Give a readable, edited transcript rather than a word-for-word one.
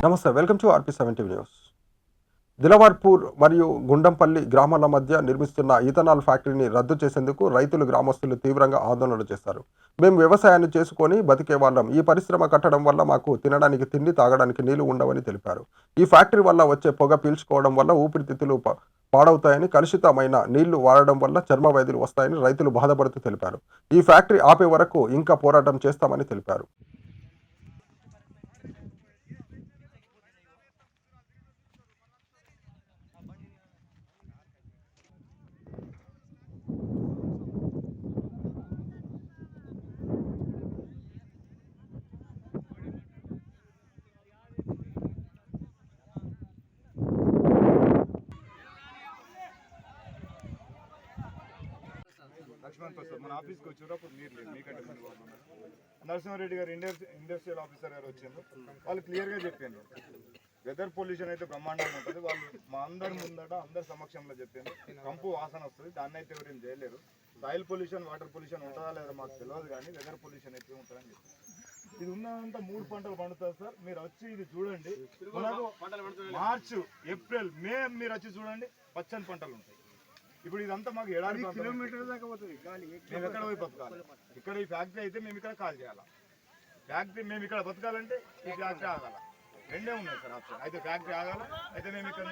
నమస్తే, welcome to RP 70 news. దిలవార్పూర్ మరియు గుండంపల్లి గ్రామాల మధ్య నిర్మిస్తున్న ఈథనాల్ ఫ్యాక్టరీని రద్దు చేసేందుకు రైతులు గ్రామస్తులు తీవ్రంగా ఆందోళన చేశారు. మేము వ్యవసాయాన్ని చేసుకొని బతికే వాళ్ళం. ఈ పరిశ్రమ కట్టడం వల్ల మాకు తినడానికి తిండి, తాగడానికి నీళ్లు ఉండవని తెలిపారు. ఈ ఫ్యాక్టరీ వల్ల వచ్చే పొగ పీల్చుకోవడం వల్ల ఊపిరితిత్తులు పాడవుతాయని, కలుషితమైన నీళ్లు వాడడం వల్ల చర్మ వ్యాధులు వస్తాయని రైతులు బాధపడుతూ తెలిపారు. ఈ ఫ్యాక్టరీ ఆపే వరకు ఇంకా పోరాటం చేస్తామని తెలిపారు. లక్ష్మణ్ ప్రసాద్ మన ఆఫీస్కి వచ్చారు. అప్పుడు మీరు లేదు, మీకంటే ముందు నరసింహారెడ్డి గారు ఇండస్ట్రియల్ ఆఫీసర్ గారు వచ్చారు. వాళ్ళు క్లియర్గా చెప్పారు వెదర్ పొల్యూషన్ అయితే బ్రహ్మాండంగా ఉంటుంది. వాళ్ళు మా అందరి ముందట అందరి సమక్షంలో చెప్పారు కంపు వాసన వస్తుంది, దాన్ని అయితే ఎవరేం చేయలేరు. సాయిల్ పొల్యూషన్, వాటర్ పొల్యూషన్ ఉంటుందా లేదా మాకు తెలియదు, కానీ వెదర్ పొల్యూషన్ అయితే ఉంటుందని చెప్పారు. ఇది ఉన్నంత 3 పంటలు పండుతుంది సార్. మీరు వచ్చి ఇది చూడండి. మార్చ్, ఏప్రిల్, మే మీరు వచ్చి చూడండి, పచ్చని పంటలు ఉంటాయి. ఇప్పుడు ఇదంతా మాకు ఏడాది కిలోమీటర్ దాకా పోతుంది. మేము ఎక్కడ పోయి బతకాలి? ఇక్కడ ఈ ఫ్యాక్టరీ అయితే మేము ఇక్కడ కాల్ చేయాలి. ఫ్యాక్టరీ మేము ఇక్కడ బతకాలంటే ఈ ఫ్యాక్టరీ ఆగాల. రెండే ఉన్నాయి సార్ ఆప్షన్. అయితే ఫ్యాక్టరీ ఆగాల, అయితే మేము ఇక్కడ